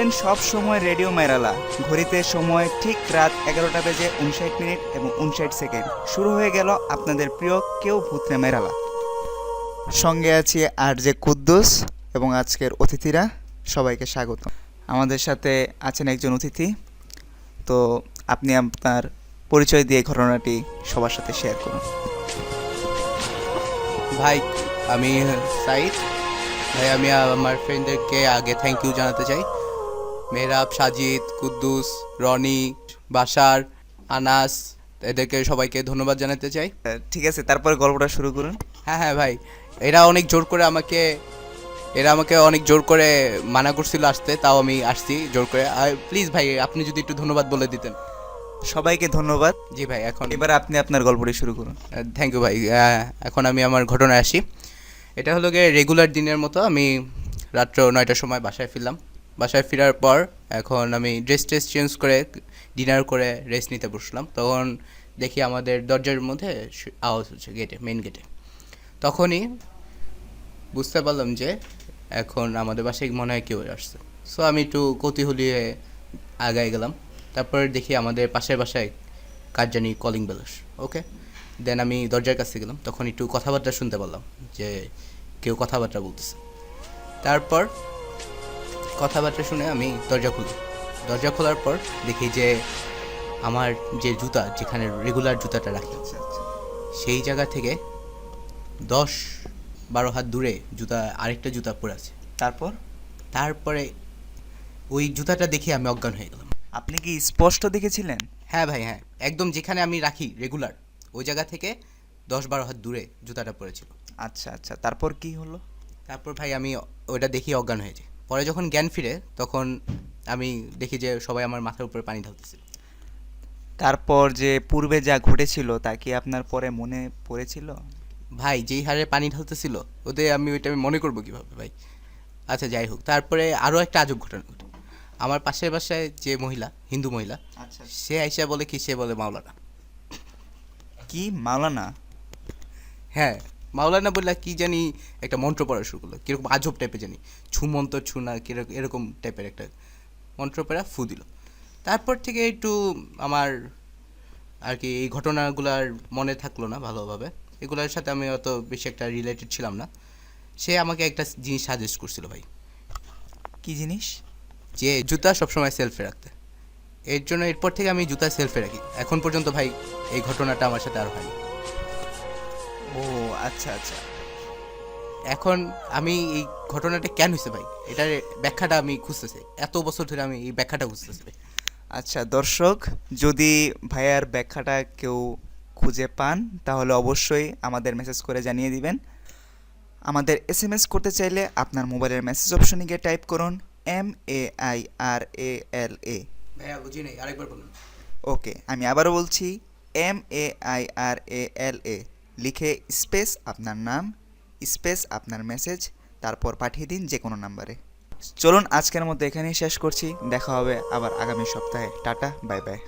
শুনছেন সব সময় রেডিও মেরালা। ঘড়িতে সময় ঠিক রাত 11টা বেজে 59 মিনিট এবং 59 সেকেন্ড। শুরু হয়ে গেল আপনাদের প্রিয় কেউ ভূতরে মেরালা। সঙ্গে আছি আর যে কুদ্দুস এবং আজকের অতিথিরা, সবাইকে স্বাগত। আমাদের সাথে আছেন একজন অতিথি, তো আপনি আপনার পরিচয় দিয়ে ঘটনাটি সবার সাথে শেয়ার করুন। ভাই, আমি সাইদ ভাই। আমি আমার ফ্রেন্ডদেরকে আগে থ্যাংক ইউ জানাতে চাই। মেহরাব, সাজিদ, কুদ্দুস, রনি, বাশার, আনাস, এদেরকে সবাইকে ধন্যবাদ জানাতে চাই। ঠিক আছে, তারপরে গল্পটা শুরু করুন। হ্যাঁ ভাই, এরা আমাকে অনেক জোর করে মানা করছিল আসতে, তাও আমি আসছি জোর করে। প্লিজ ভাই, আপনি যদি একটু ধন্যবাদ বলে দিতেন। সবাইকে ধন্যবাদ। জি ভাই, এখন এবার আপনি আপনার গল্পটি শুরু করুন। থ্যাংক ইউ ভাই। এখন আমি আমার ঘটনায় আসি। এটা হলো গিয়ে রেগুলার দিনের মতো আমি রাত্র 9টার সময় বাসায় ফিরলাম। বাসায় ফেরার পর এখন আমি ড্রেস চেঞ্জ করে ডিনার করে রেস্ট নিতে বসলাম। তখন দেখি আমাদের দরজার মধ্যে আওয়াজ হচ্ছে মেন গেটে। তখনই বুঝতে পারলাম যে এখন আমাদের বাসায় মনে হয় কেউ আসছে। সো আমি একটু কৌতূহলী হয়ে আগায় গেলাম। তারপর দেখি আমাদের পাশের বাসায় কার জানি কলিং বেল আসে। ওকে, দেন আমি দরজার কাছে গেলাম। তখন একটু কথাবার্তা শুনতে পারলাম যে কেউ কথাবার্তা বলতেছে। তারপর কথাবার্তা শুনে আমি দরজা খোলার পর দেখি যে আমার যে জুতা, যেখানে রেগুলার জুতাটা রাখি, সেই জায়গা থেকে 10-12 হাত দূরে আরেকটা জুতা পরে আছে। তারপরে ওই জুতাটা দেখে আমি অজ্ঞান হয়ে গেলাম। আপনি কি স্পষ্ট দেখেছিলেন? হ্যাঁ ভাই, হ্যাঁ, একদম যেখানে আমি রাখি রেগুলার, ওই জায়গা থেকে 10-12 হাত দূরে জুতাটা পড়েছিল। আচ্ছা আচ্ছা, তারপর কি হলো? তারপর ভাই আমি ওইটা দেখি অজ্ঞান হয়ে যাই। পরে যখন জ্ঞান ফিরে তখন আমি দেখি যে সবাই আমার মাথার উপরে পানি ঢালতেছিল। তারপর যে পূর্বে যা ঘটেছিল তা কি আপনার পরে মনে পড়েছিল? ভাই, যেই হারে পানি ঢালতেছিল ওদের আমি ওইটা মনে করবো কিভাবে ভাই। আচ্ছা, যাই হোক, তারপরে আরও একটা আজব ঘটনা ঘটে। আমার পাশের বাসায় যে মহিলা, হিন্দু মহিলা, আচ্ছা, সে আইসা বলে কি, সে বলে মাওলানা। কি মাওলানা? হ্যাঁ, মাওলানা বললা কি জানি একটা মন্ত্র পড়া শুরু করলো, কীরকম আজব টাইপের জানি, ছুমন্ত ছু না কিরকম এরকম টাইপের একটা মন্ত্র পড়া ফু দিল। তারপর থেকে একটু আমার আর কি এই ঘটনাগুলার মনে থাকলো না ভালোভাবে। এগুলোর সাথে আমি অত বেশি একটা রিলেটেড ছিলাম না। সে আমাকে একটা জিনিস সাজেস্ট করছিল ভাই, কি জিনিস? যে জুতা সবসময় সেলফে রাখতে। এর জন্য এরপর থেকে আমি জুতা সেলফে রাখি। এখন পর্যন্ত ভাই এই ঘটনাটা আমার সাথে আর হয়নি। ও আচ্ছা আচ্ছা। এখন আমি এই ঘটনাটা কেন হয়েছে ভাই, এটার ব্যাখ্যাটা আমি খুঁজতেছি। এত বছর ধরে আমি এই ব্যাখ্যাটা খুঁজতেছি ভাই। আচ্ছা দর্শক, যদি ভাইয়ার ব্যাখ্যাটা কেউ খুঁজে পান তাহলে অবশ্যই আমাদের মেসেজ করে জানিয়ে দিবেন। আমাদের এসএমএস করতে চাইলে আপনার মোবাইলের মেসেজ অপশনে গিয়ে টাইপ করুন MAIRALA। ভাইয়া বুঝি নাই, আরেকবার বলুন। ওকে, আমি আবারও বলছি MAIRALA লিখে স্পেস আপনার নাম, স্পেস আপনার মেসেজ, তারপর পাঠিয়ে দিন যে কোনো নাম্বারে। চলুন আজকের মতো এখানেই শেষ করছি। দেখা হবে আবার আগামী সপ্তাহে। Tata, bye bye.